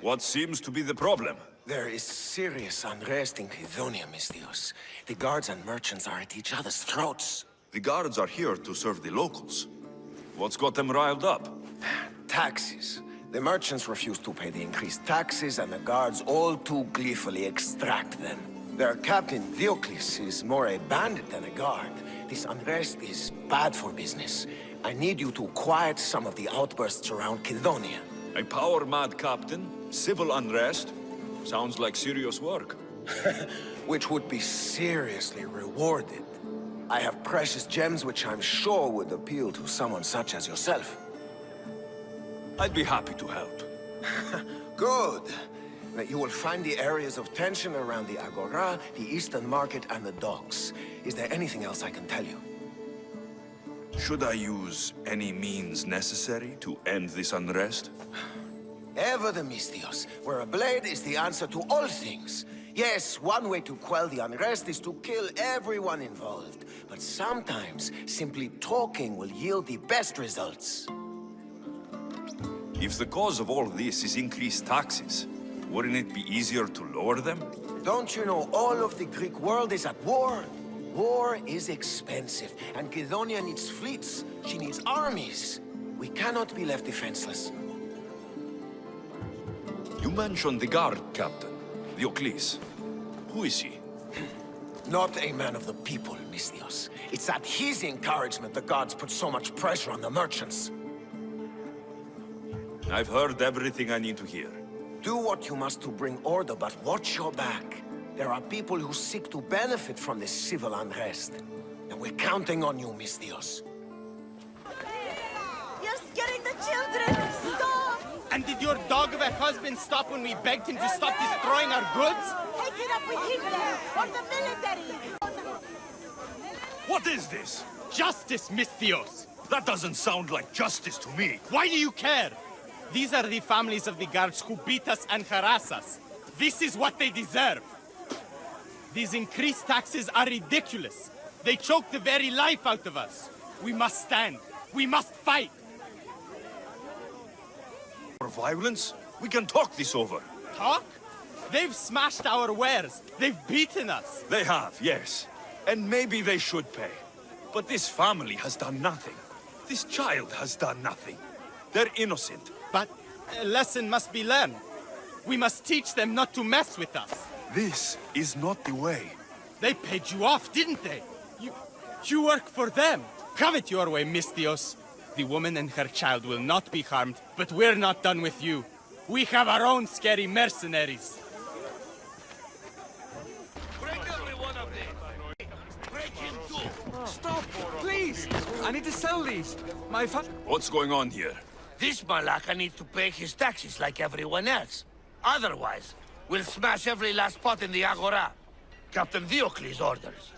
What seems to be the problem? There is serious unrest in Kydonia, Misthios. The guards and merchants are at each other's throats. The guards are here to serve the locals. What's got them riled up? Taxes. The merchants refuse to pay the increased taxes, and the guards all too gleefully extract them. Their captain, Diocles, is more a bandit than a guard. This unrest is bad for business. I need you to quiet some of the outbursts around Kydonia. A power-mad captain? Civil unrest? Sounds like serious work. Which would be seriously rewarded. I have precious gems which I'm sure would appeal to someone such as yourself. I'd be happy to help. Good. That you will find the areas of tension around the Agora, the Eastern Market, and the docks. Is there anything else I can tell you? Should I use any means necessary to end this unrest? Ever the Misthios, where a blade is the answer to all things. Yes, one way to quell the unrest is to kill everyone involved. But sometimes, simply talking will yield the best results. If the cause of all this is increased taxes, wouldn't it be easier to lower them? Don't you know all of the Greek world is at war? War is expensive, and Kydonia needs fleets. She needs armies. We cannot be left defenseless. You mentioned the guard captain, Diocles. Who is he? Not a man of the people, Misthios. It's at his encouragement the gods put so much pressure on the merchants. I've heard everything I need to hear. Do what you must to bring order, but watch your back. There are people who seek to benefit from this civil unrest. And we're counting on you, Misthios. You're scaring the children! Stop! And did your dog of a husband stop when we begged him to stop destroying our goods? Take it up with Hitler or the military! What is this? Justice, Misthios! That doesn't sound like justice to me. Why do you care? These are the families of the guards who beat us and harass us. This is what they deserve. These increased taxes are ridiculous. They choke the very life out of us. We must stand. We must fight. For violence? We can talk this over. Talk? They've smashed our wares. They've beaten us. They have, yes. And maybe they should pay. But this family has done nothing. This child has done nothing. They're innocent. But a lesson must be learned. We must teach them not to mess with us. This is not the way. They paid you off, didn't they? You work for them. Have it your way, Misthios. The woman and her child will not be harmed, but we're not done with you. We have our own scary mercenaries. Break every one of these! Break him too! Stop! Please! I need to sell these. What's going on here? This Malaka needs to pay his taxes like everyone else. Otherwise, we'll smash every last pot in the Agora. Captain Diocles orders.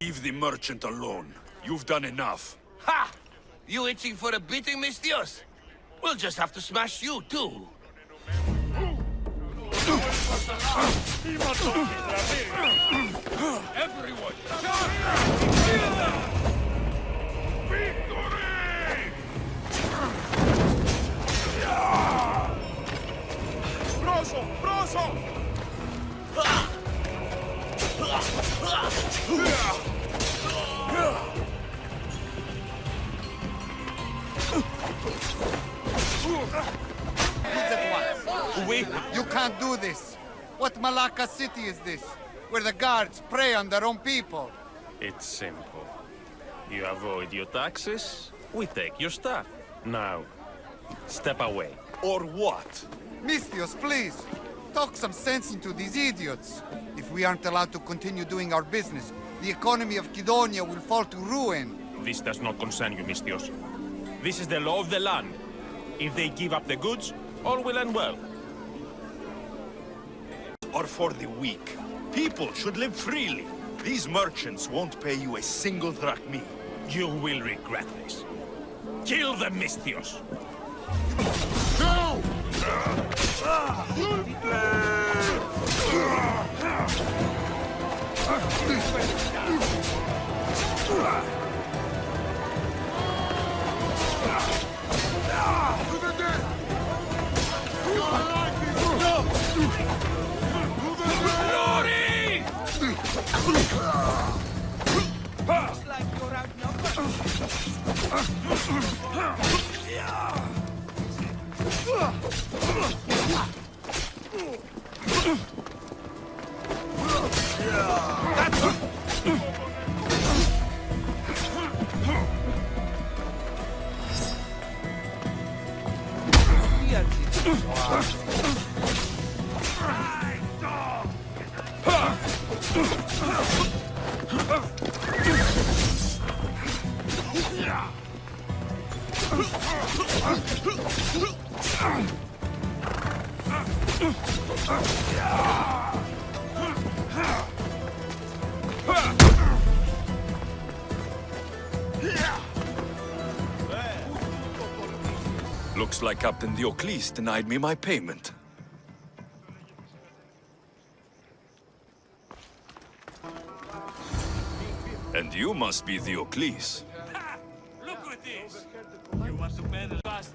Leave the merchant alone. You've done enough. Ha! You itching for a beating, Misthios? We'll just have to smash you, too. Everyone! Proso! Proso! You can't do this. What Malacca city is this? Where the guards prey on their own people? It's simple. You avoid your taxes, we take your stuff. Now, step away. Or what? Misthios, please. Talk some sense into these idiots. If we aren't allowed to continue doing our business, the economy of Kydonia will fall to ruin. This does not concern you, Misthios. This is the law of the land. If they give up the goods, all will end well. Or for the weak. People should live freely. These merchants won't pay you a single drachmi. You will regret this. Kill the Misthios! No! To the Looks like Captain Diocles denied me my payment. And you must be Diocles. Look at this! You want to pay the cost?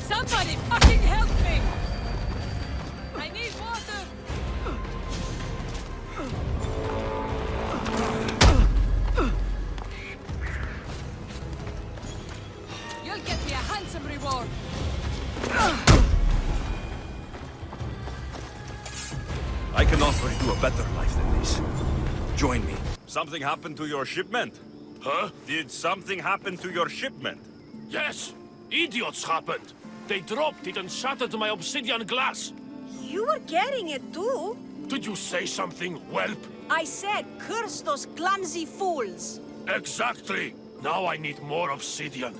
Somebody fucking help me! I need water! You'll get me a handsome reward! I can offer you a better life than this. Join me. Something happened to your shipment? Huh? Did something happen to your shipment? Yes! Idiots happened! They dropped it and shattered my obsidian glass! You were getting it too! Did you say something, whelp? I said, curse those clumsy fools! Exactly! Now I need more obsidian.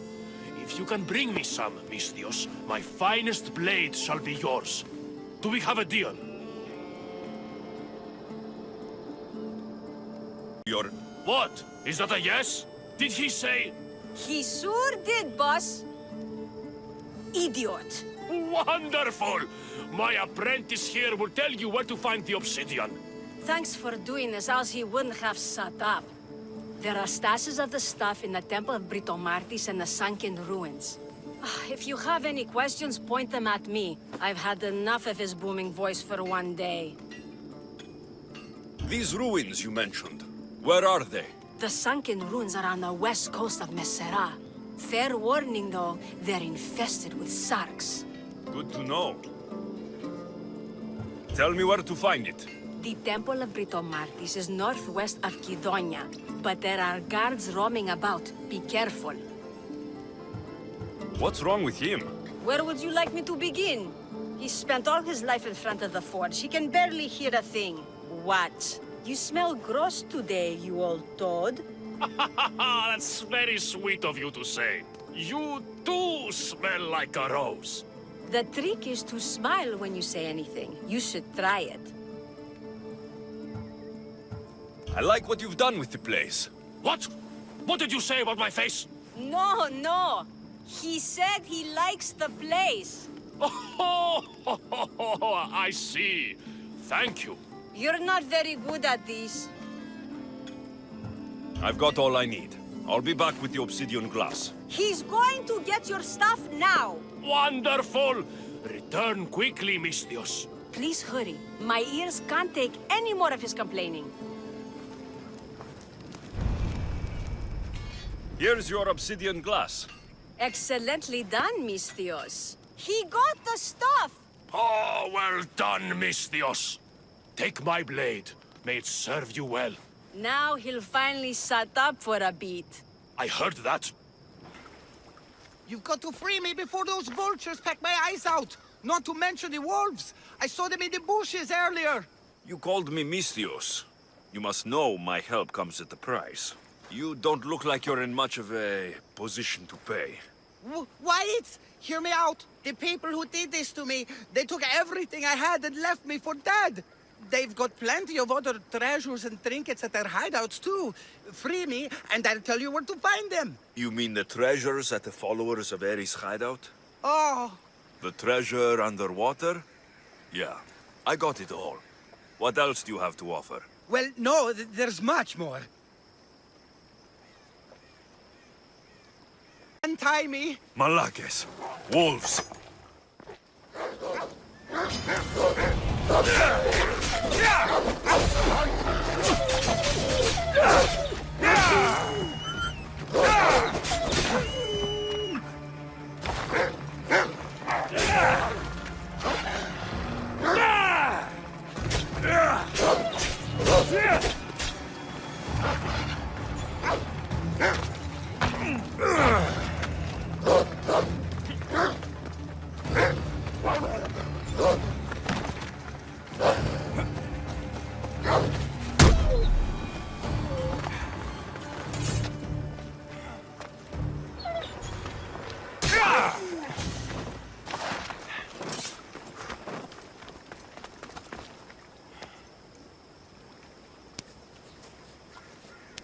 If you can bring me some, Misthios, my finest blade shall be yours. Do we have a deal? What? Is that a yes? Did he say... He sure did, boss! Idiot! Wonderful! My apprentice here will tell you where to find the obsidian. Thanks for doing this, else he wouldn't have shut up. There are stashes of the stuff in the Temple of Britomartis and the sunken ruins. If you have any questions, point them at me. I've had enough of his booming voice for one day. These ruins you mentioned, where are they? The sunken ruins are on the west coast of Messera. Fair warning, though, they're infested with sarks. Good to know. Tell me where to find it. The Temple of Britomartis is northwest of Kidonia, but there are guards roaming about. Be careful. What's wrong with him? Where would you like me to begin? He spent all his life in front of the forge. He can barely hear a thing. What? You smell gross today, you old toad. That's very sweet of you to say. You do smell like a rose. The trick is to smile when you say anything. You should try it. I like what you've done with the place. What? What did you say about my face? No. He said he likes the place. Oh, I see. Thank you. You're not very good at these. I've got all I need. I'll be back with the obsidian glass. He's going to get your stuff now. Wonderful! Return quickly, Mistios. Please hurry. My ears can't take any more of his complaining. Here's your obsidian glass. Excellently done, Mistios. He got the stuff! Oh, well done, Mistios. Take my blade. May it serve you well. Now he'll finally shut up for a bit. I heard that. You've got to free me before those vultures peck my eyes out. Not to mention the wolves. I saw them in the bushes earlier. You called me Mistios. You must know my help comes at a price. You don't look like you're in much of a position to pay. Wait! Hear me out. The people who did this to me, they took everything I had and left me for dead. They've got plenty of other treasures and trinkets at their hideouts, too. Free me, and I'll tell you where to find them. You mean the treasures at the followers of Ares' hideout? Oh, The treasure underwater? Yeah, I got it all. What else do you have to offer? well, no, there's much more. Untie me. Malakes! Wolves!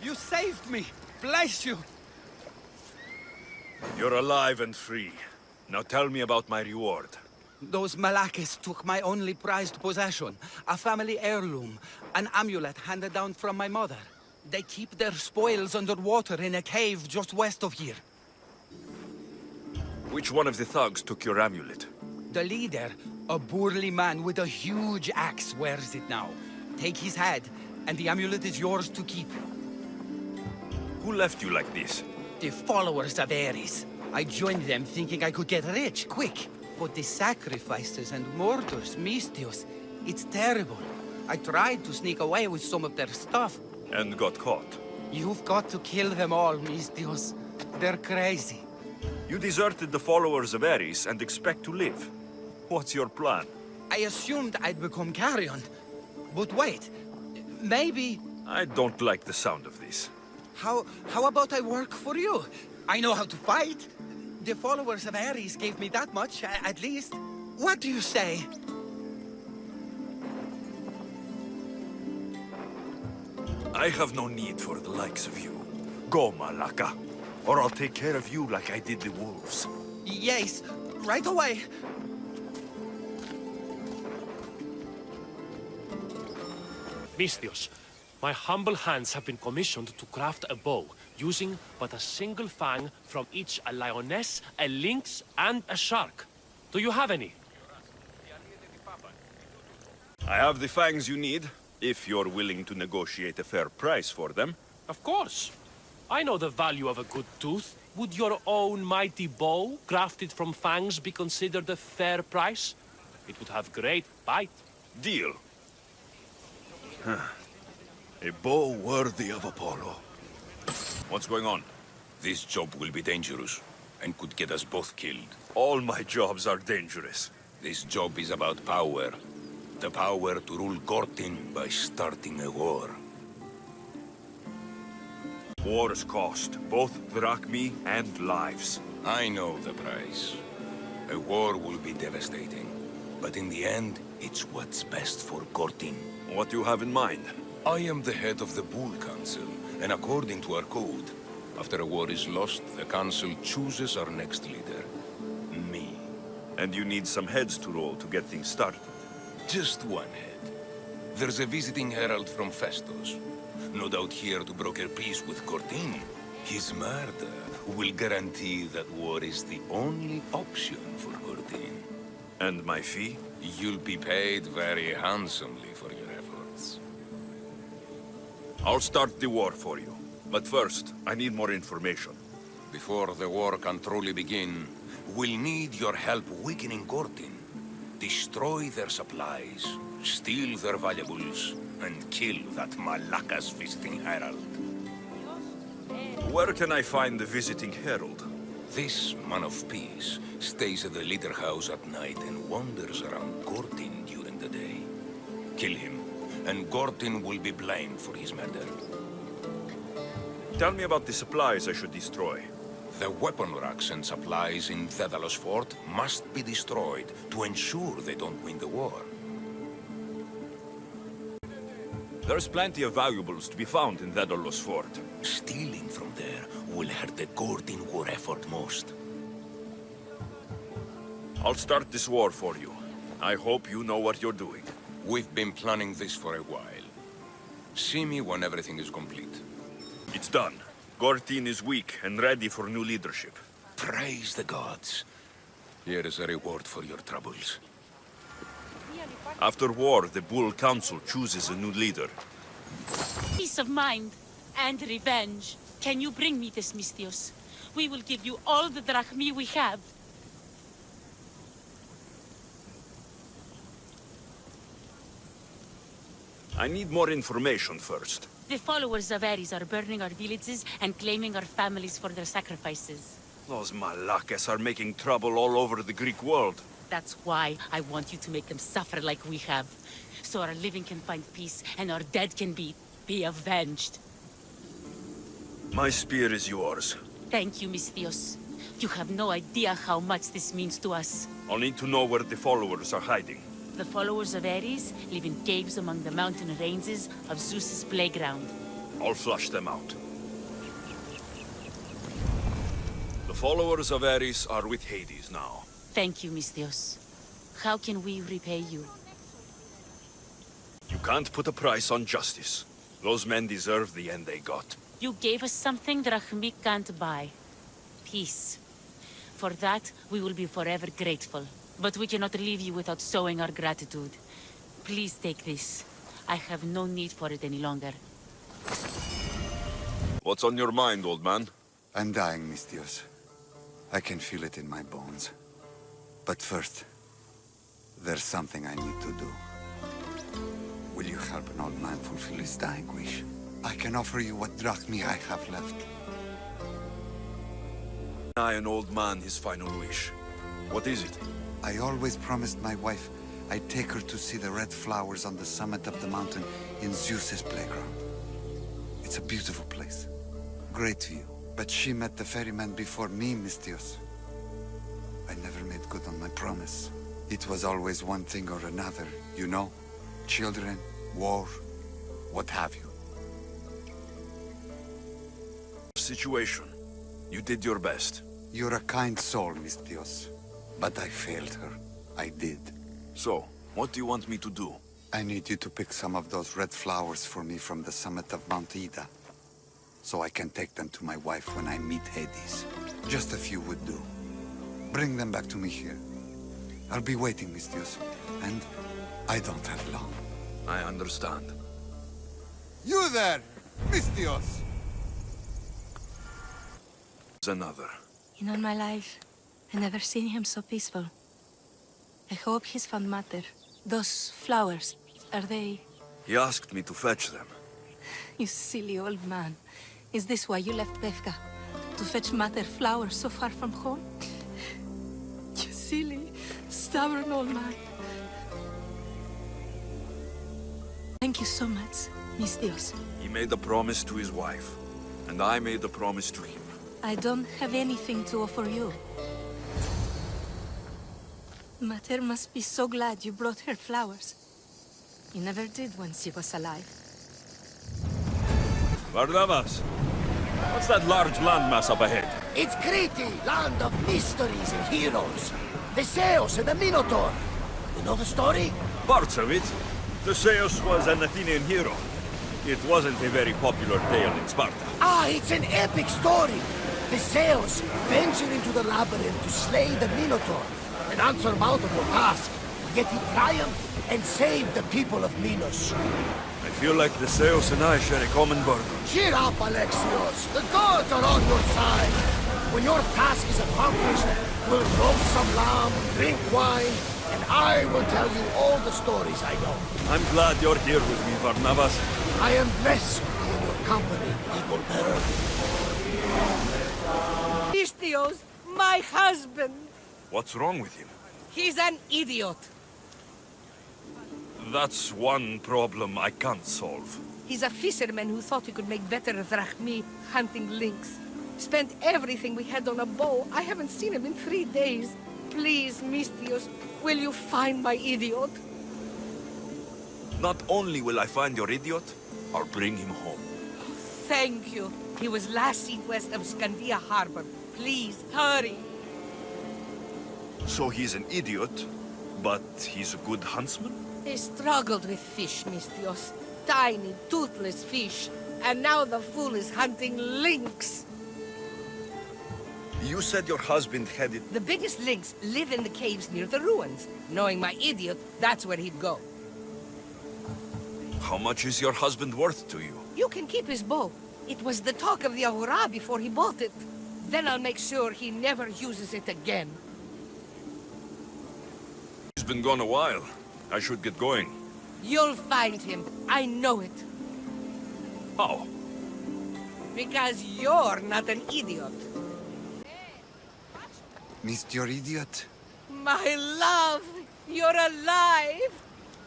You saved me. Bless you. You're alive and free. Now tell me about my reward. Those Malakes took my only prized possession, a family heirloom, an amulet handed down from my mother. They keep their spoils underwater in a cave just west of here. Which one of the thugs took your amulet? The leader, a burly man with a huge axe, wears it now. Take his head, and the amulet is yours to keep. Who left you like this? The followers of Ares. I joined them thinking I could get rich, quick. But the sacrifices and murders, Mistios, it's terrible. I tried to sneak away with some of their stuff. And got caught. You've got to kill them all, Mistios. They're crazy. You deserted the followers of Ares and expect to live. What's your plan? I assumed I'd become carrion. But wait, maybe... I don't like the sound of this. How about I work for you? I know how to fight. The followers of Ares gave me that much, at least. What do you say? I have no need for the likes of you. Go, Malaka, or I'll take care of you like I did the wolves. Yes, right away. Mistios, my humble hands have been commissioned to craft a bow, using but a single fang from each a lioness, a lynx, and a shark. Do you have any? I have the fangs you need, if you're willing to negotiate a fair price for them. Of course. I know the value of a good tooth. Would your own mighty bow, crafted from fangs, be considered a fair price? It would have great bite. Deal. A bow worthy of Apollo. What's going on? This job will be dangerous, and could get us both killed. All my jobs are dangerous. This job is about power. The power to rule Gortin by starting a war. Wars cost both drachmi and lives. I know the price. A war will be devastating. But in the end, it's what's best for Gortin. What do you have in mind? I am the head of the Bull Council, and according to our code, after a war is lost, the Council chooses our next leader. Me. And you need some heads to roll to get things started. Just one head. There's a visiting herald from Festus. No doubt here to broker peace with Gortin. His murder will guarantee that war is the only option for Gortin. And my fee? You'll be paid very handsomely for your efforts. I'll start the war for you. But first, I need more information. Before the war can truly begin, we'll need your help weakening Gortin. Destroy their supplies, steal their valuables, and kill that Malaka's visiting herald. Where can I find the visiting herald? This man of peace stays at the leader house at night and wanders around Gortin during the day. Kill him, and Gortin will be blamed for his murder. Tell me about the supplies I should destroy. The weapon racks and supplies in Daedalus Fort must be destroyed to ensure they don't win the war. There's plenty of valuables to be found in Daedalus Fort. Stealing from there will hurt the Gortin war effort most. I'll start this war for you. I hope you know what you're doing. We've been planning this for a while. See me when everything is complete. It's done. Gortin is weak and ready for new leadership. Praise the gods. Here is a reward for your troubles. After war, the Bull Council chooses a new leader. Peace of mind and revenge. Can you bring me this, Misthios? We will give you all the drachmi we have. I need more information first. The followers of Ares are burning our villages and claiming our families for their sacrifices. Those Malakas are making trouble all over the Greek world. That's why I want you to make them suffer like we have. So our living can find peace and our dead can be avenged. My spear is yours. Thank you, Misthios. You have no idea how much this means to us. I'll need to know where the followers are hiding. The followers of Ares live in caves among the mountain ranges of Zeus's playground. I'll flush them out. The followers of Ares are with Hades now. Thank you, Misthios. How can we repay you? You can't put a price on justice. Those men deserve the end they got. You gave us something drachmi can't buy. Peace. For that, we will be forever grateful. But we cannot leave you without showing our gratitude. Please take this. I have no need for it any longer. What's on your mind, old man? I'm dying, Misthios. I can feel it in my bones. But first, there's something I need to do. Will you help an old man fulfill his dying wish? I can offer you what drachmi I have left. Deny an old man his final wish. What is it? I always promised my wife I'd take her to see the red flowers on the summit of the mountain in Zeus's playground. It's a beautiful place. Great view. But she met the ferryman before me, Misthios. I never made good on my promise. It was always one thing or another, you know? Children, war, what have you. Situation. You did your best. You're a kind soul, Misthios. But I failed her. I did. So, what do you want me to do? I need you to pick some of those red flowers for me from the summit of Mount Ida, so I can take them to my wife when I meet Hades. Just a few would do. Bring them back to me here. I'll be waiting, Misthios, and I don't have long. I understand. You there, Misthios! Another. In all my life, I never seen him so peaceful. I hope he's found matter. Those flowers, are they He asked me to fetch them. You silly old man. Is this why you left Befka? To fetch Mater flowers so far from home? You silly, stubborn old man. Thank you so much, Mistios. He made a promise to his wife, and I made a promise to him. I don't have anything to offer you. Mater must be so glad you brought her flowers. You never did when she was alive. Barnabas, what's that large landmass up ahead? It's Crete, land of mysteries and heroes. The Zeus and the Minotaur. You know the story? Parts of it. Theseus was an Athenian hero. It wasn't a very popular tale in Sparta. Ah, it's an epic story. The Zeus ventured into the labyrinth to slay the Minotaur, an unsurmountable task. Yet he triumphed and saved the people of Minos. I feel like Theseus and I share a common burden. Cheer up, Alexios. The gods are on your side. When your task is accomplished, we'll roast some lamb, drink wine, and I will tell you all the stories I know. I'm glad you're here with me, Barnabas. I am blessed to be in your company, eagle bearer. Mistios, my husband. What's wrong with him? He's an idiot. That's one problem I can't solve. He's a fisherman who thought he could make better drachmi hunting lynx. Spent everything we had on a bow. I haven't seen him in 3 days. Please, Mistios, will you find my idiot? Not only will I find your idiot, I'll bring him home. Thank you. He was last seen west of Scandia Harbor. Please, hurry. So he's an idiot, but he's a good huntsman? He struggled with fish, Mistios. Tiny, toothless fish. And now the fool is hunting lynx. You said your husband headed... The biggest lynx live in the caves near the ruins. Knowing my idiot, that's where he'd go. How much is your husband worth to you? You can keep his bow. It was the talk of the Ahura before he bought it. Then I'll make sure he never uses it again. He's been gone a while. I should get going. You'll find him. I know it. How? Because you're not an idiot. Missed your idiot? My love, you're alive.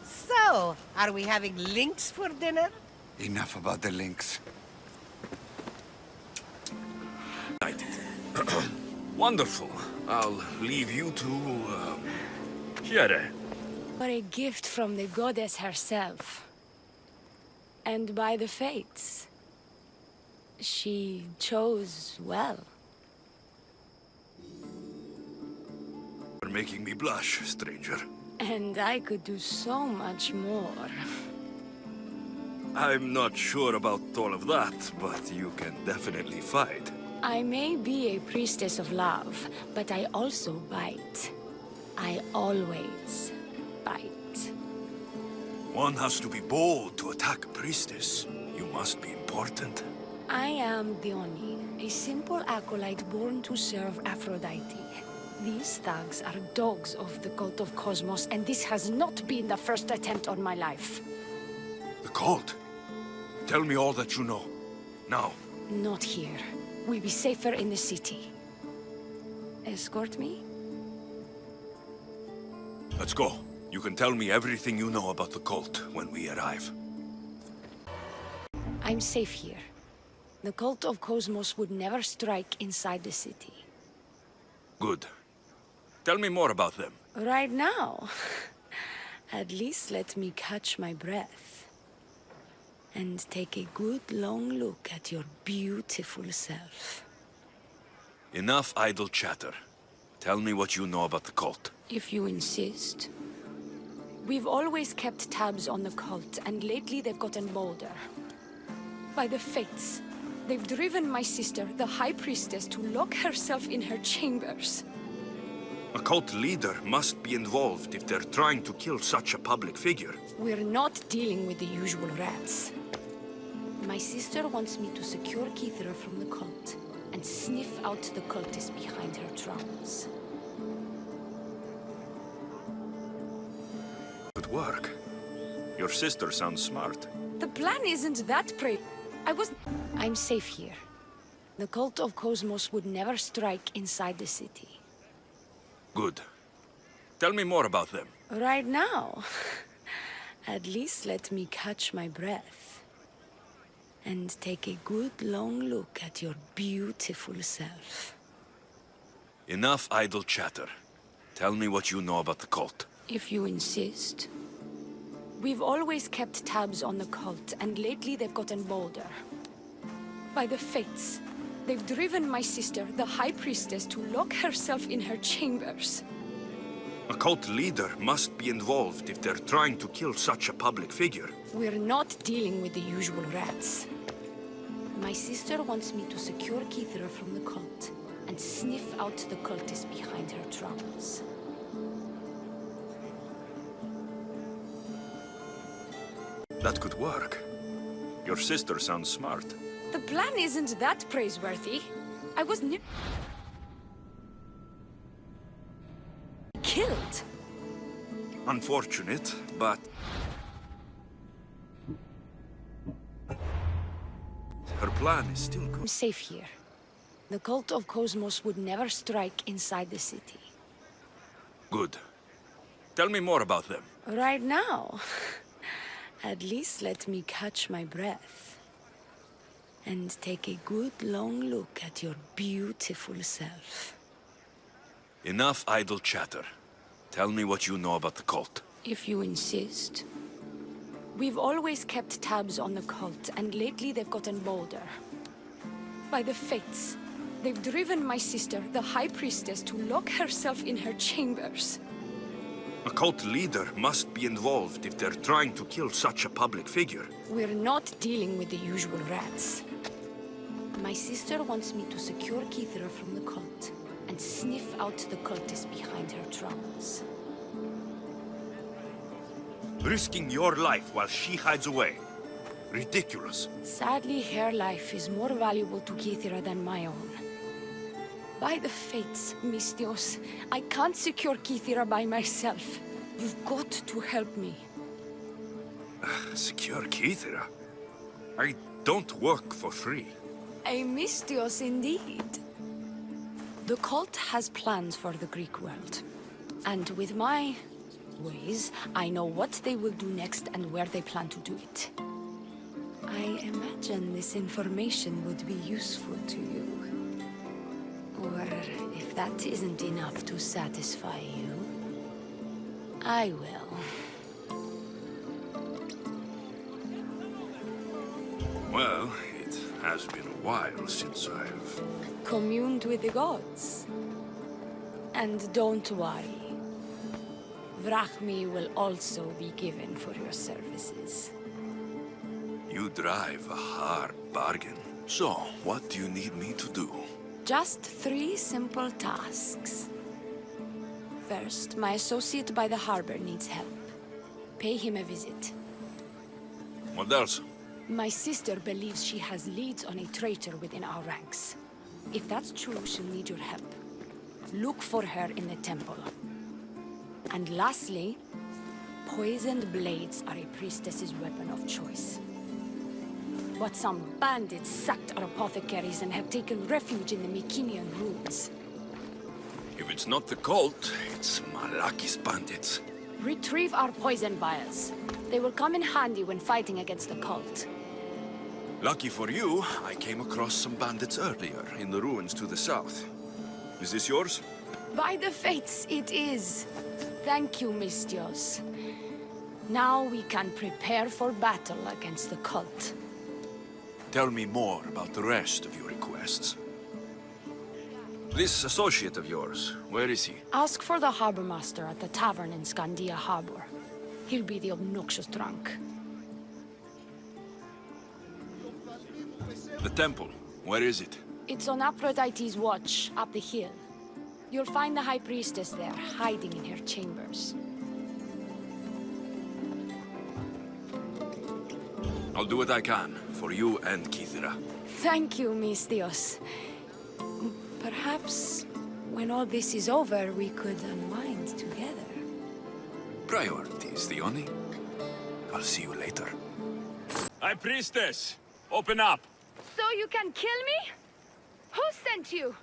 So, are we having lynx for dinner? Enough about the links. Wonderful. I'll leave you to, Jere. For a gift from the goddess herself. And by the fates. She chose well. You're making me blush, stranger. And I could do so much more. I'm not sure about all of that, but you can definitely fight. I may be a priestess of love, but I also bite. I always bite. One has to be bold to attack a priestess. You must be important. I am Dione, a simple acolyte born to serve Aphrodite. These thugs are dogs of the cult of Cosmos, and this has not been the first attempt on my life. The cult? Tell me all that you know. Now. Not here. We'll be safer in the city. Escort me? Let's go. You can tell me everything you know about the cult when we arrive. I'm safe here. The cult of Cosmos would never strike inside the city. Good. Tell me more about them. Right now? At least let me catch my breath. And take a good long look at your beautiful self. Enough idle chatter. Tell me what you know about the cult. If you insist. We've always kept tabs on the cult, and lately they've gotten bolder. By the fates, they've driven my sister, the High Priestess, to lock herself in her chambers. A cult leader must be involved if they're trying to kill such a public figure. We're not dealing with the usual rats. My sister wants me to secure Kithra from the cult, and sniff out the cultists behind her troubles. Good work. Your sister sounds smart. The plan isn't that I'm safe here. The cult of Cosmos would never strike inside the city. Good. Tell me more about them. Right now? At least let me catch my breath. And take a good long look at your beautiful self. Enough idle chatter. Tell me what you know about the cult. If you insist. We've always kept tabs on the cult, and lately they've gotten bolder. By the fates, they've driven my sister, the High Priestess, to lock herself in her chambers. A cult leader must be involved if they're trying to kill such a public figure. We're not dealing with the usual rats. My sister wants me to secure Keithra from the cult, and sniff out the cultists behind her troubles. That could work. Your sister sounds smart. The plan isn't that praiseworthy. I was killed. Unfortunate, but... her plan is still good. I'm safe here. The cult of Cosmos would never strike inside the city. Good. Tell me more about them. Right now? At least let me catch my breath. And take a good long look at your beautiful self. Enough idle chatter. Tell me what you know about the cult. If you insist. We've always kept tabs on the cult, and lately they've gotten bolder. By the fates, they've driven my sister, the High Priestess, to lock herself in her chambers. A cult leader must be involved if they're trying to kill such a public figure. We're not dealing with the usual rats. My sister wants me to secure Keithra from the cult, and sniff out the cultists behind her troubles. Risking your life while she hides away. Ridiculous. Sadly, her life is more valuable to Keithra than my own. By the fates, Mistios, I can't secure Keithra by myself. You've got to help me. Secure Keithra? I don't work for free. A Mistios indeed. The cult has plans for the Greek world. And with my ways, I know what they will do next and where they plan to do it. I imagine this information would be useful to you. Or if that isn't enough to satisfy you, I will. Well, it has been a while since I've... communed with the gods. And don't worry. Vrachmi will also be given for your services. You drive a hard bargain. So, what do you need me to do? Just 3 simple tasks. First, my associate by the harbor needs help. Pay him a visit. What else? My sister believes she has leads on a traitor within our ranks. If that's true, she'll need your help. Look for her in the temple. And lastly, poisoned blades are a priestess's weapon of choice. But some bandits sacked our apothecaries and have taken refuge in the Mycenaean ruins. If it's not the cult, it's Malaki's bandits. Retrieve our poison vials. They will come in handy when fighting against the cult. Lucky for you, I came across some bandits earlier in the ruins to the south. Is this yours? By the fates, it is. Thank you, Mistios. Now we can prepare for battle against the cult. Tell me more about the rest of your requests. This associate of yours, where is he? Ask for the harbor master at the tavern in Scandia Harbor. He'll be the obnoxious drunk. The temple, where is it? It's on Aphrodite's watch, up the hill. You'll find the High Priestess there, hiding in her chambers. I'll do what I can, for you and Keithra. Thank you, Mistios. Perhaps, when all this is over, we could unwind together. Priorities, Theoni. I'll see you later. High Priestess, open up! So you can kill me? Who sent you?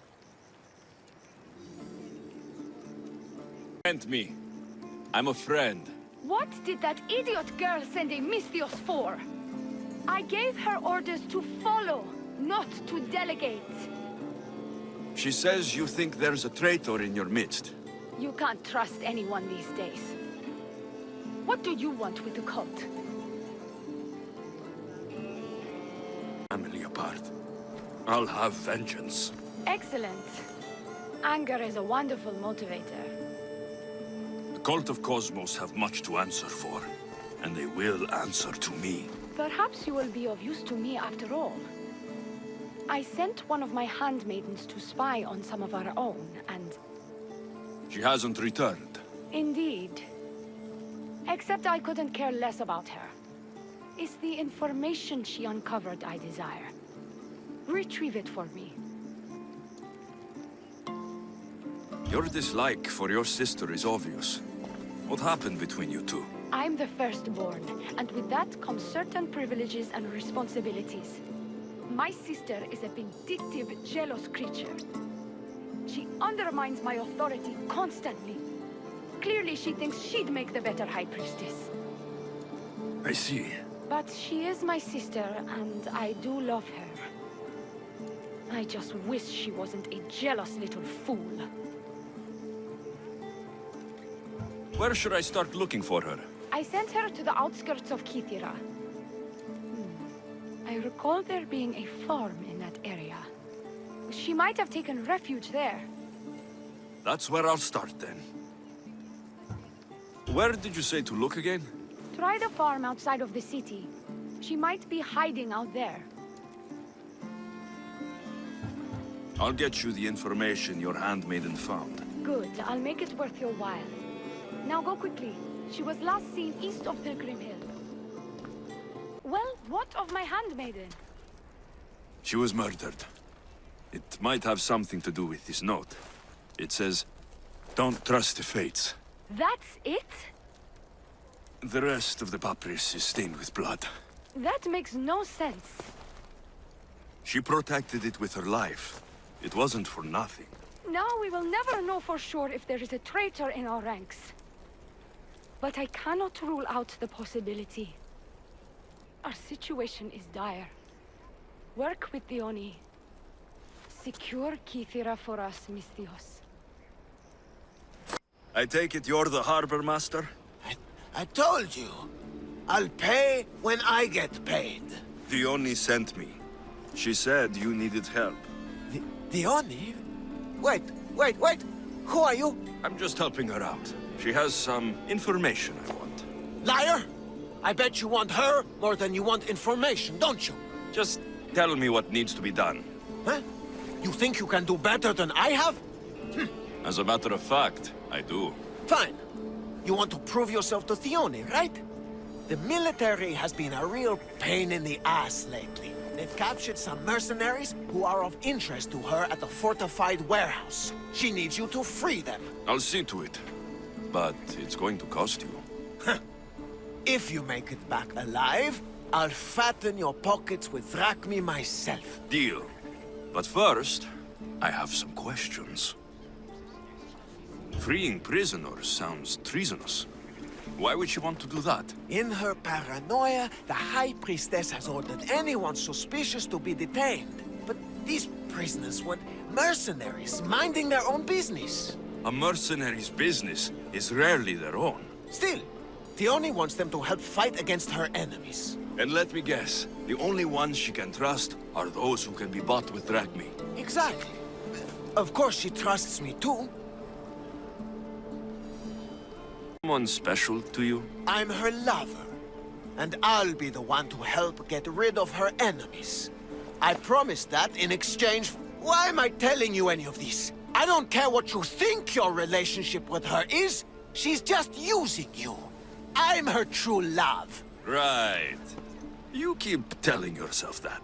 Sent me. I'm a friend. What did that idiot girl send a Misthios for? I gave her orders to follow, not to delegate. She says you think there's a traitor in your midst. You can't trust anyone these days. What do you want with the cult? Family apart. I'll have vengeance. Excellent. Anger is a wonderful motivator. The cult of Cosmos have much to answer for, and they will answer to me. Perhaps you will be of use to me after all. I sent one of my handmaidens to spy on some of our own, and... She hasn't returned. Indeed. Except I couldn't care less about her. It's the information she uncovered I desire. Retrieve it for me. Your dislike for your sister is obvious. What happened between you two? I'm the firstborn, and with that comes certain privileges and responsibilities. My sister is a vindictive, jealous creature. She undermines my authority constantly. Clearly she thinks she'd make the better High Priestess. I see. But she is my sister, and I do love her. I just wish she wasn't a jealous little fool. Where should I start looking for her? I sent her to the outskirts of Kythera. I recall there being a farm in that area. She might have taken refuge there. That's where I'll start then. Where did you say to look again? Try the farm outside of the city. She might be hiding out there. I'll get you the information your handmaiden found. Good. I'll make it worth your while. Now go quickly. She was last seen east of Pilgrim Hill. Well, what of my handmaiden? She was murdered. It might have something to do with this note. It says, "Don't trust the fates." That's it? The rest of the papyrus is stained with blood. That makes no sense. She protected it with her life. It wasn't for nothing. Now we will never know for sure if there is a traitor in our ranks. But I cannot rule out the possibility. Our situation is dire. Work with the Oni. Secure Kythera for us, Misthios. I take it you're the harbor master? I told you. I'll pay when I get paid. The Oni sent me. She said you needed help. The Oni? Wait. Who are you? I'm just helping her out. She has some information I want. Liar! I bet you want her more than you want information, don't you? Just tell me what needs to be done. Huh? You think you can do better than I have? As a matter of fact, I do. Fine. You want to prove yourself to Thione, right? The military has been a real pain in the ass lately. They've captured some mercenaries who are of interest to her at the fortified warehouse. She needs you to free them. I'll see to it. But it's going to cost you. If you make it back alive, I'll fatten your pockets with drachmi myself. Deal. But first, I have some questions. Freeing prisoners sounds treasonous. Why would she want to do that? In her paranoia, the High Priestess has ordered anyone suspicious to be detained. But these prisoners were mercenaries, minding their own business. A mercenary's business is rarely their own. Still, Thione wants them to help fight against her enemies. And let me guess, the only ones she can trust are those who can be bought with drachmi. Exactly. Of course she trusts me too. Someone special to you? I'm her lover. And I'll be the one to help get rid of her enemies. I promised that in exchange for... Why am I telling you any of this? I don't care what you think your relationship with her is. She's just using you. I'm her true love. Right. You keep telling yourself that.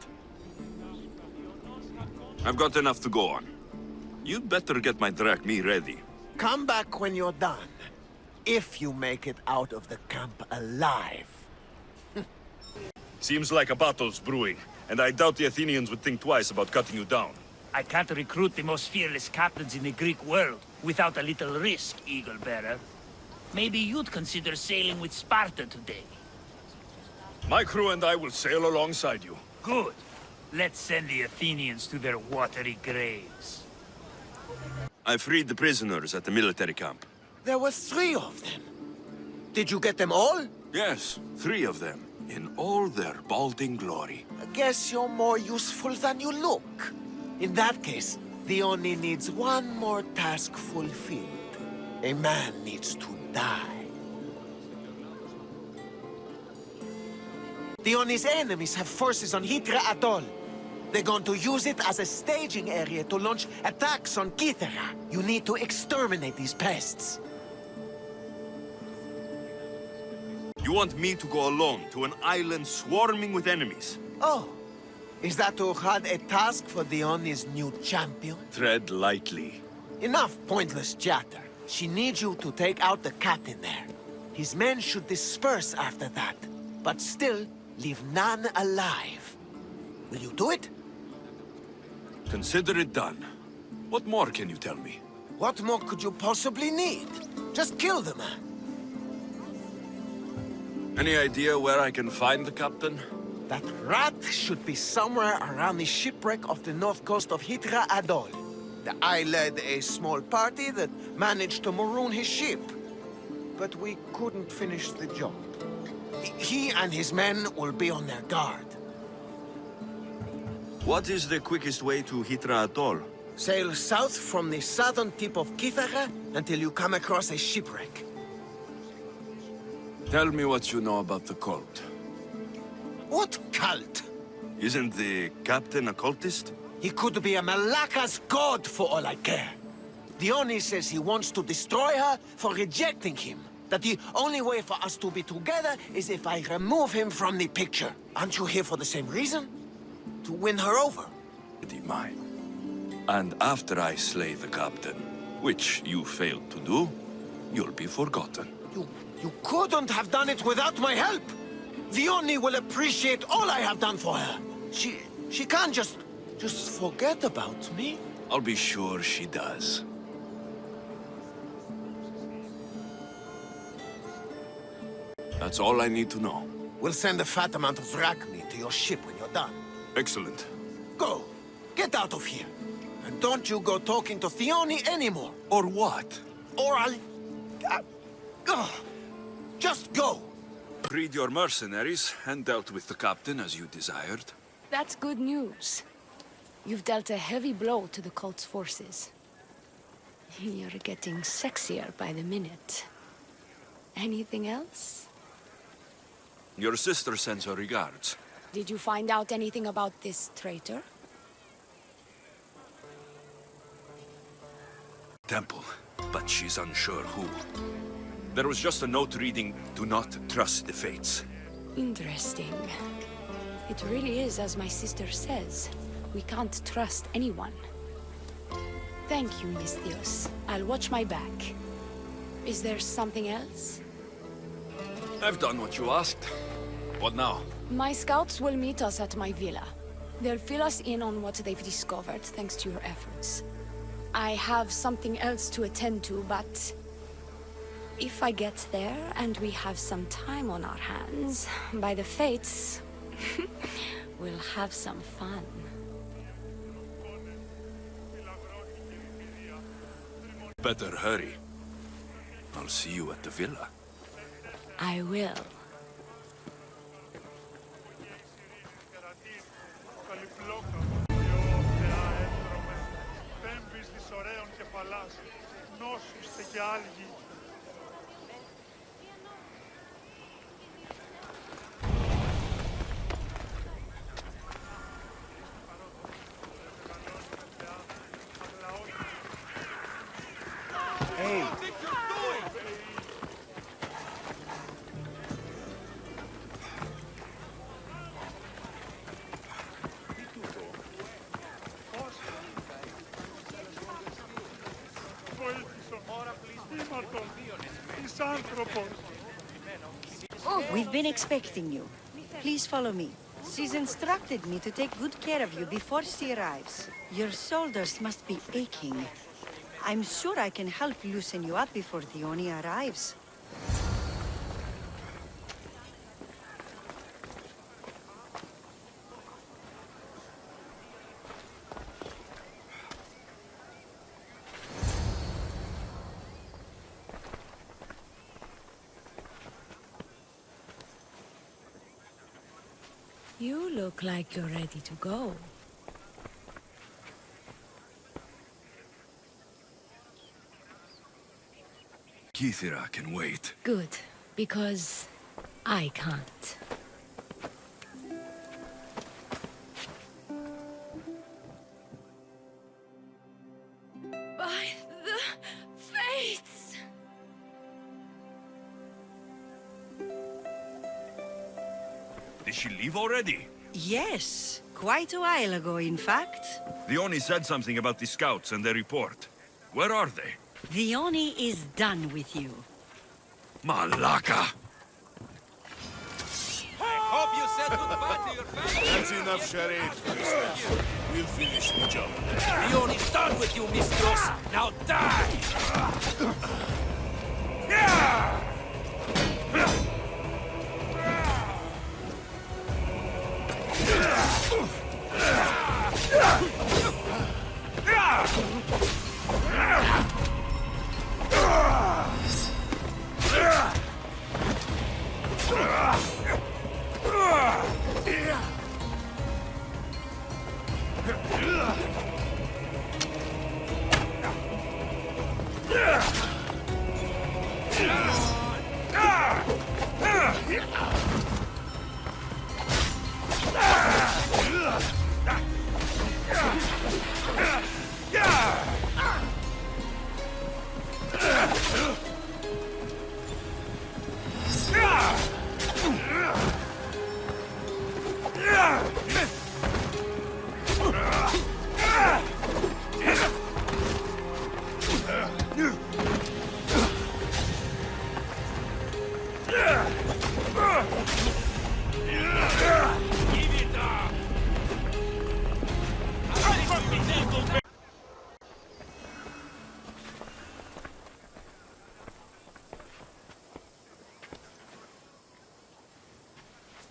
I've got enough to go on. You'd better get my drachmi ready. Come back when you're done. If you make it out of the camp alive. Seems like a battle's brewing, and I doubt the Athenians would think twice about cutting you down. I can't recruit the most fearless captains in the Greek world without a little risk, Eagle Bearer. Maybe you'd consider sailing with Sparta today. My crew and I will sail alongside you. Good. Let's send the Athenians to their watery graves. I freed the prisoners at the military camp. There were 3 of them. Did you get them all? Yes, 3 of them, in all their balding glory. I guess you're more useful than you look. In that case, the only needs one more task fulfilled. A man needs to die. Dion's enemies have forces on Hydra Atoll. They're going to use it as a staging area to launch attacks on Kythera. You need to exterminate these pests. You want me to go alone to an island swarming with enemies? Oh, is that to had a task for Dion's new champion? Tread lightly. Enough pointless chatter. She needs you to take out the captain there. His men should disperse after that, but still leave none alive. Will you do it? Consider it done. What more can you tell me? What more could you possibly need? Just kill the man. Any idea where I can find the captain? That rat should be somewhere around the shipwreck off the north coast of Hydra Atoll. I led a small party that managed to maroon his ship. But we couldn't finish the job. He and his men will be on their guard. What is the quickest way to Hydra Atoll? Sail south from the southern tip of Kythera until you come across a shipwreck. Tell me what you know about the cult. What cult? Isn't the captain a cultist? He could be a Malaka's god for all I care. Dione says he wants to destroy her for rejecting him. That the only way for us to be together is if I remove him from the picture. Aren't you here for the same reason? To win her over? Mine. And after I slay the captain, which you failed to do, you'll be forgotten. You couldn't have done it without my help! Dione will appreciate all I have done for her. She can't just forget about me. I'll be sure she does. That's all I need to know. We'll send a fat amount of wrack meat to your ship when you're done. Excellent. Go. Get out of here. And don't you go talking to Thione anymore. Or what? Or I'll... just go. Freed your mercenaries and dealt with the captain as you desired. That's good news. You've dealt a heavy blow to the cult's forces. You're getting sexier by the minute. Anything else? Your sister sends her regards. Did you find out anything about this traitor? Temple, but she's unsure who. There was just a note reading, "Do not trust the fates." Interesting. It really is as my sister says. We can't trust anyone. Thank you, Misthios. I'll watch my back. Is there something else? I've done what you asked. What now? My scouts will meet us at my villa. They'll fill us in on what they've discovered, thanks to your efforts. I have something else to attend to, but... if I get there and we have some time on our hands, by the fates, we'll have some fun. Better hurry. I'll see you at the villa. I will. Hey. Oh, we've been expecting you. Please follow me. She's instructed me to take good care of you before she arrives. Your shoulders must be aching. I'm sure I can help loosen you up before the Oni arrives. You look like you're ready to go. Kithira can wait. Good, because I can't. By the fates! Did she leave already? Yes, quite a while ago, in fact. The Oni said something about the scouts and their report. Where are they? The Oni is done with you. Malaka! Hope you said goodbye to your family. That's enough charade, priestess. We'll finish the job. The Oni's done with you, Mistros. Now die!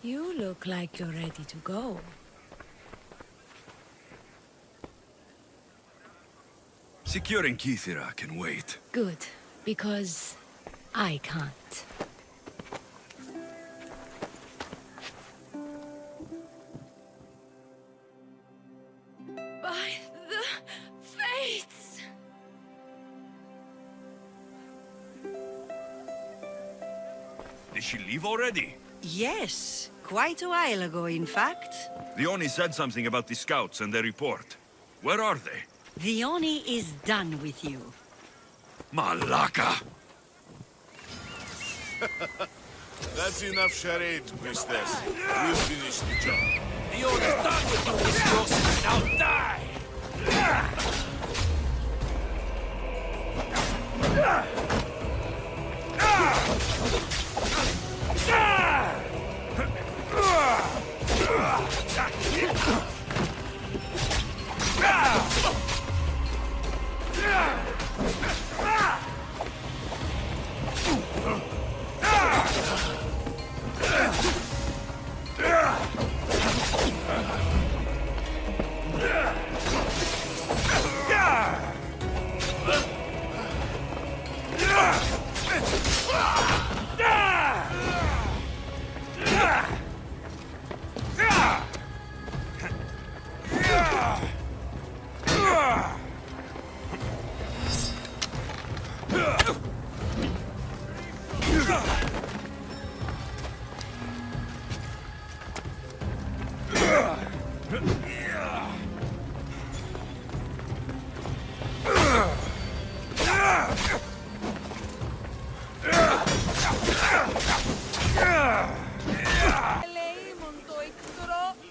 You look like you're ready to go. Securing Kithira can wait. Good, because I can't. By the fates! Did she leave already? Yes, quite a while ago, in fact. The Oni said something about the scouts and their report. Where are they? The Oni is done with you. Malaka! That's enough charade, priestess. We'll finish the job. The Oni's done with you, Mistros. Now die!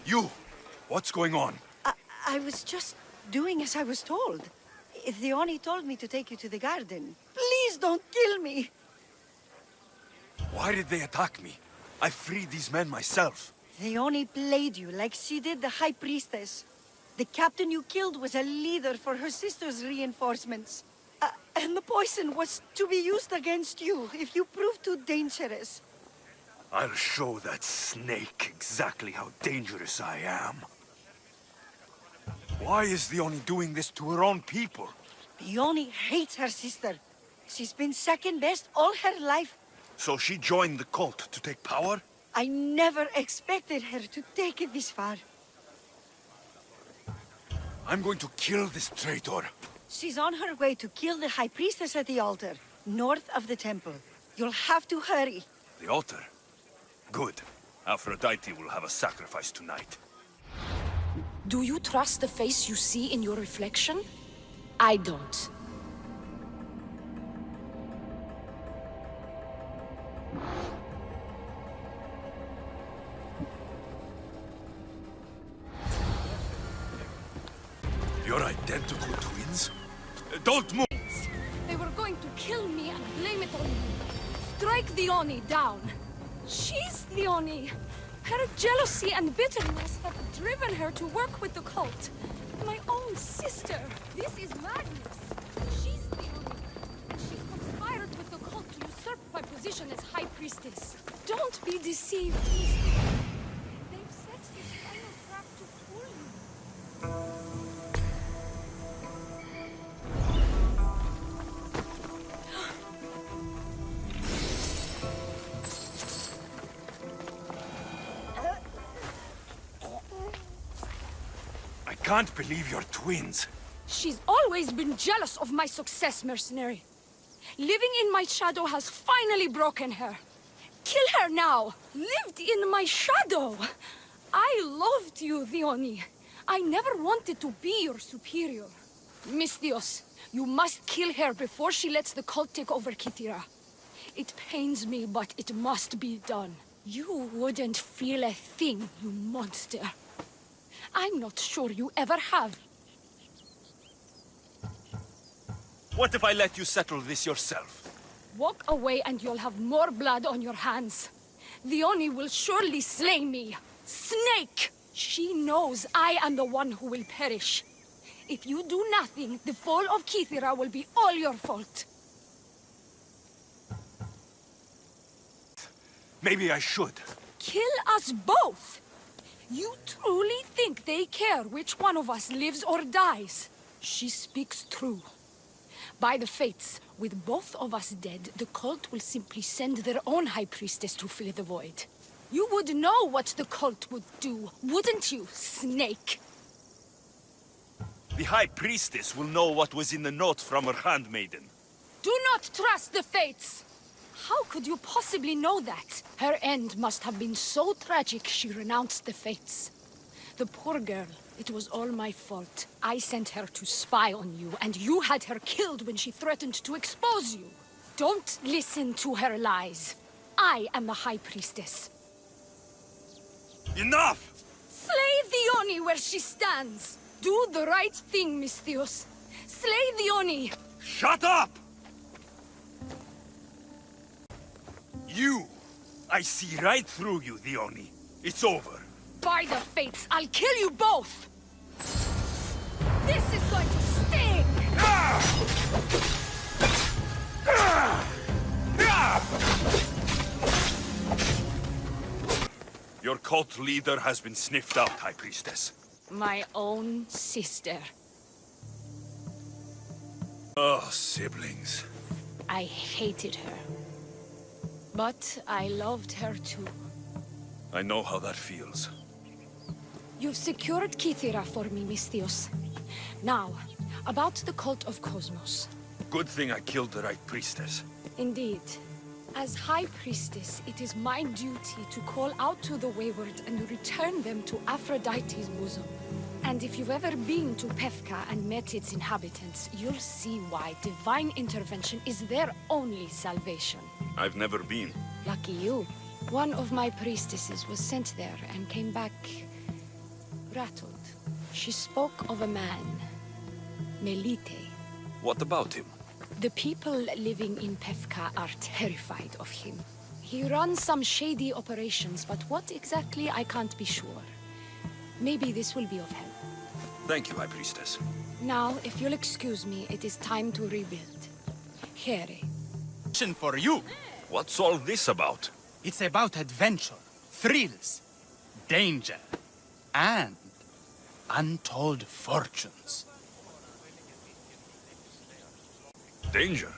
You! What's going on? I was just doing as I was told. The Oni told me to take you to the garden. Please don't kill me! Why did they attack me? I freed these men myself. They only played you like she did the High Priestess. The captain you killed was a leader for her sister's reinforcements. And the poison was to be used against you if you proved too dangerous. I'll show that snake exactly how dangerous I am. Why is Leonie doing this to her own people? Leonie hates her sister. She's been second best all her life. So she joined the cult to take power? I never expected her to take it this far. I'm going to kill this traitor. She's on her way to kill the High Priestess at the altar, north of the temple. You'll have to hurry. The altar? Good. Aphrodite will have a sacrifice tonight. Do you trust the face you see in your reflection? I don't. You're identical twins? Don't move! They were going to kill me and blame it on you. Strike Leonie down. She's Leonie. Her jealousy and bitterness have driven her to work with the cult. My own sister. This is madness. She's Leonie. And she's conspired with the cult to usurp my position as High Priestess. Don't be deceived. They've set this final trap to fool you. I can't believe you're twins. She's always been jealous of my success, mercenary. Living in my shadow has finally broken her. Kill her now! Lived in my shadow! I loved you, Leonie. I never wanted to be your superior. Misthios, you must kill her before she lets the cult take over Kythera. It pains me, but it must be done. You wouldn't feel a thing, you monster. I'm not sure you ever have. What if I let you settle this yourself? Walk away and you'll have more blood on your hands. Leonie will surely slay me. Snake! She knows I am the one who will perish. If you do nothing, the fall of Kythera will be all your fault. Maybe I should. Kill us both! You truly think they care which one of us lives or dies? She speaks true. By the fates, with both of us dead, the cult will simply send their own High Priestess to fill the void. You would know what the cult would do, wouldn't you, Snake? The High Priestess will know what was in the note from her handmaiden. Do not trust the fates! How could you possibly know that? Her end must have been so tragic she renounced the fates. The poor girl, it was all my fault. I sent her to spy on you, and you had her killed when she threatened to expose you. Don't listen to her lies. I am the High Priestess. Enough! Slay Leonie where she stands. Do the right thing, Misthios. Slay Leonie. Shut up! You! I see right through you, Leonie. It's over. By the fates, I'll kill you both! This is going to sting! Your cult leader has been sniffed out, High Priestess. My own sister. Oh, siblings. I hated her. But I loved her too. I know how that feels. You've secured Kythera for me, Misthios. Now, about the cult of Cosmos. Good thing I killed the right priestess. Indeed. As High Priestess, it is my duty to call out to the wayward and return them to Aphrodite's bosom. And if you've ever been to Pefka and met its inhabitants, you'll see why divine intervention is their only salvation. I've never been. Lucky you. One of my priestesses was sent there and came back rattled. She spoke of a man, Melite. What about him? The people living in Pefka are terrified of him. He runs some shady operations, but what exactly, I can't be sure. Maybe this will be of help. Thank you, High Priestess. Now, if you'll excuse me, it is time to rebuild. Here. For you. What's all this about? It's about adventure, thrills, danger, and untold fortunes. Danger?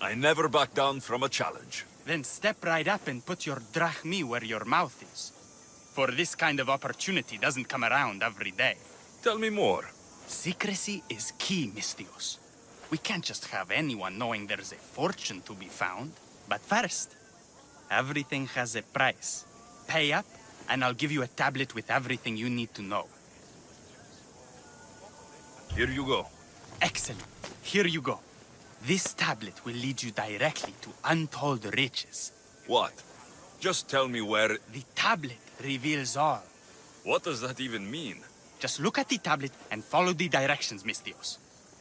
I never back down from a challenge. Then step right up and put your drachmi where your mouth is. For this kind of opportunity doesn't come around every day. Tell me more. Secrecy is key, Mistios. We can't just have anyone knowing there's a fortune to be found. But first, everything has a price. Pay up, and I'll give you a tablet with everything you need to know. Here you go. Excellent. Here you go. This tablet will lead you directly to untold riches. What? Just tell me where... The tablet reveals all. What does that even mean? Just look at the tablet and follow the directions, Mistios.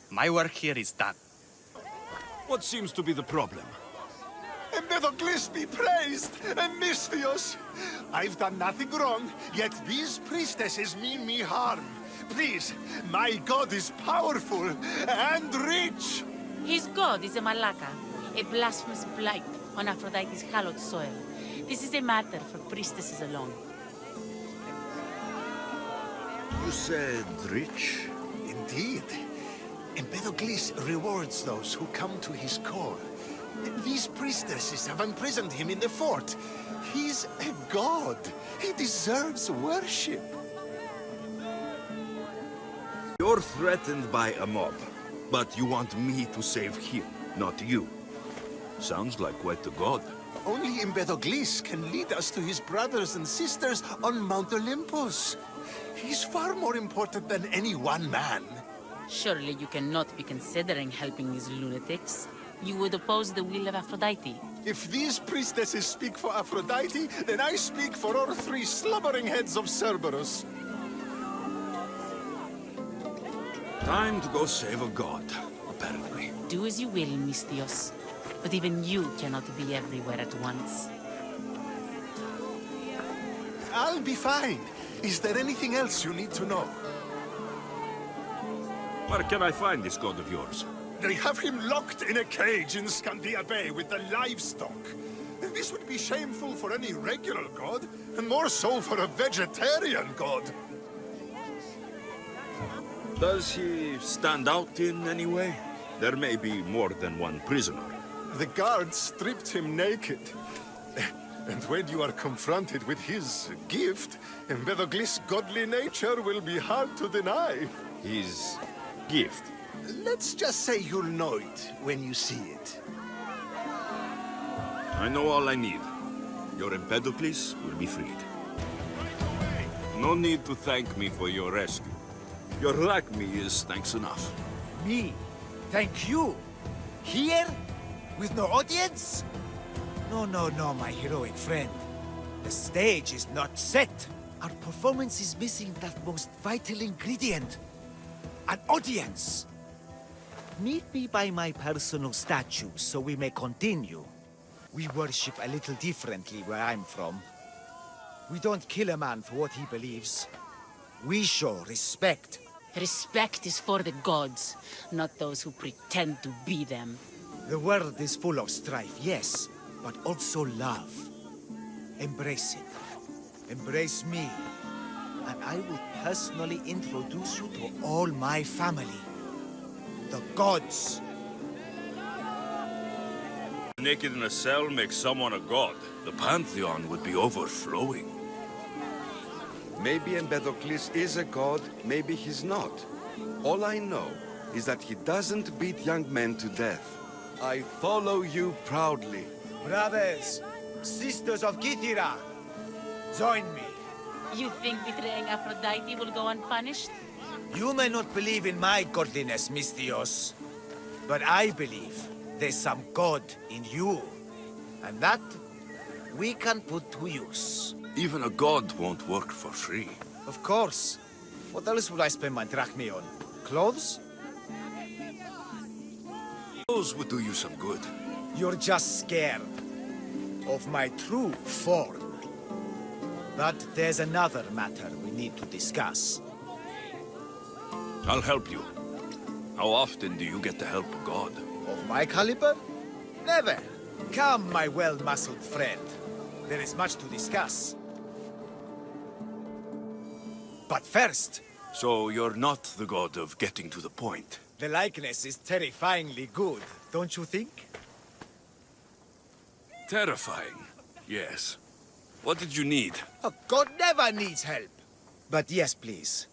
My work here is done. What seems to be the problem? Empedocles be praised, and Mistios. I've done nothing wrong, yet these priestesses mean me harm. Please, my god is powerful and rich. His god is a malaka, a blasphemous blight on Aphrodite's hallowed soil. This is a matter for priestesses alone. You said rich? Indeed. Empedocles rewards those who come to his call. These priestesses have imprisoned him in the fort. He's a god. He deserves worship. You're threatened by a mob, but you want me to save him, not you. Sounds like quite a god. Only Empedocles can lead us to his brothers and sisters on Mount Olympus. He's far more important than any one man. Surely you cannot be considering helping these lunatics. You would oppose the will of Aphrodite. If these priestesses speak for Aphrodite, then I speak for all three slumbering heads of Cerberus. Time to go save a god, apparently. Do as you will, Mistios. But even you cannot be everywhere at once. I'll be fine. Is there anything else you need to know? Where can I find this god of yours? They have him locked in a cage in Scandia Bay with the livestock. This would be shameful for any regular god, and more so for a vegetarian god. Does he stand out in any way? There may be more than one prisoner. The guards stripped him naked. And when you are confronted with his gift, Empedocles' godly nature will be hard to deny. His gift? Let's just say you'll know it when you see it. I know all I need. Your Empedocles will be freed. No need to thank me for your rescue. Your Lakme is thanks enough. Me? Thank you? Here? With no audience? No, my heroic friend. The stage is not set. Our performance is missing that most vital ingredient. An audience. Meet me by my personal statue so we may continue. We worship a little differently where I'm from. We don't kill a man for what he believes. We show respect. Respect is for the gods, not those who pretend to be them. The world is full of strife, yes, but also love. Embrace it. Embrace me. And I will personally introduce you to all my family. The gods. Naked in a cell makes someone a god. The pantheon would be overflowing. Maybe Empedocles is a god, maybe he's not. All I know is that he doesn't beat young men to death. I follow you proudly. Brothers, sisters of Kythera, join me. You think betraying Aphrodite will go unpunished? You may not believe in my godliness, Mistios, but I believe there's some god in you. And that we can put to use. Even a god won't work for free. Of course. What else would I spend my drachmi on? Clothes? Those would do you some good. You're just scared. of my true form. But there's another matter we need to discuss. I'll help you. How often do you get the help of God? Of my caliber? Never. Come, my well-muscled friend. There is much to discuss. But first... So you're not the god of getting to the point? The likeness is terrifyingly good, don't you think? Terrifying, yes. What did you need? A god never needs help. But yes, please.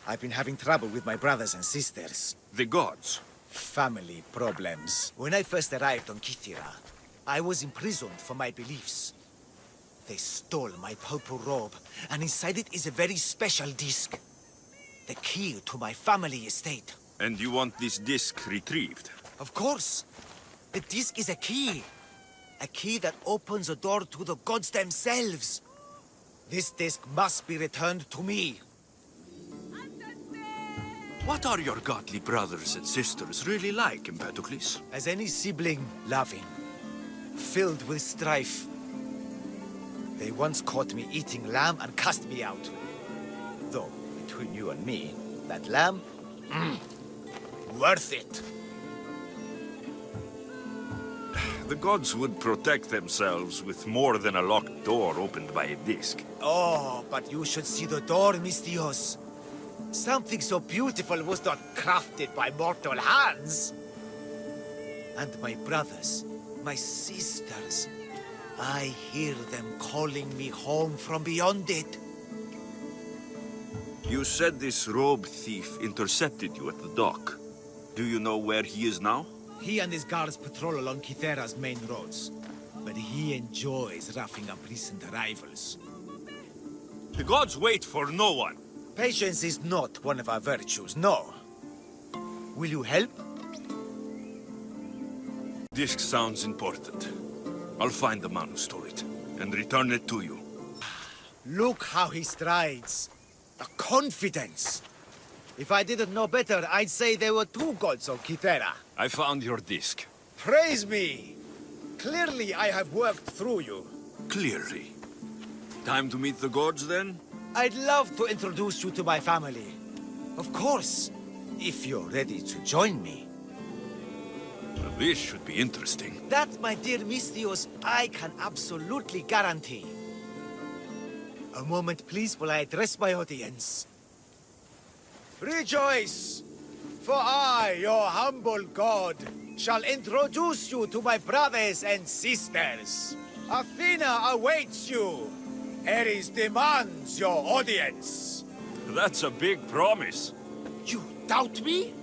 I've been having trouble with my brothers and sisters. The gods? Family problems. When I first arrived on Kythera, I was imprisoned for my beliefs. They stole my purple robe, and inside it is a very special disc. The key to my family estate. And you want this disc retrieved? Of course. The disc is a key. A key that opens a door to the gods themselves. This disc must be returned to me. What are your godly brothers and sisters really like, Empedocles? As any sibling, loving. Filled with strife. They once caught me eating lamb and cast me out. Though, between you and me, that lamb... worth it. The gods would protect themselves with more than a locked door opened by a disc. Oh, but you should see the door, Mistios. Something so beautiful was not crafted by mortal hands. And my brothers, my sisters, I hear them calling me home from beyond it. You said this robe thief intercepted you at the dock. Do you know where he is now? He and his guards patrol along Kythera's main roads, but he enjoys roughing up recent arrivals. The gods wait for no one. Patience is not one of our virtues, no. Will you help? Disc sounds important. I'll find the man who stole it, and return it to you. Look how he strides. The confidence. If I didn't know better, I'd say there were two gods on Kythera. I found your disc. Praise me! Clearly I have worked through you. Clearly. Time to meet the gods, then? I'd love to introduce you to my family. Of course, if you're ready to join me. Well, this should be interesting. That, my dear Mistios, I can absolutely guarantee. A moment, please, while I address my audience. Rejoice! For I, your humble god, shall introduce you to my brothers and sisters. Athena awaits you. Ares demands your audience. That's a big promise. You doubt me?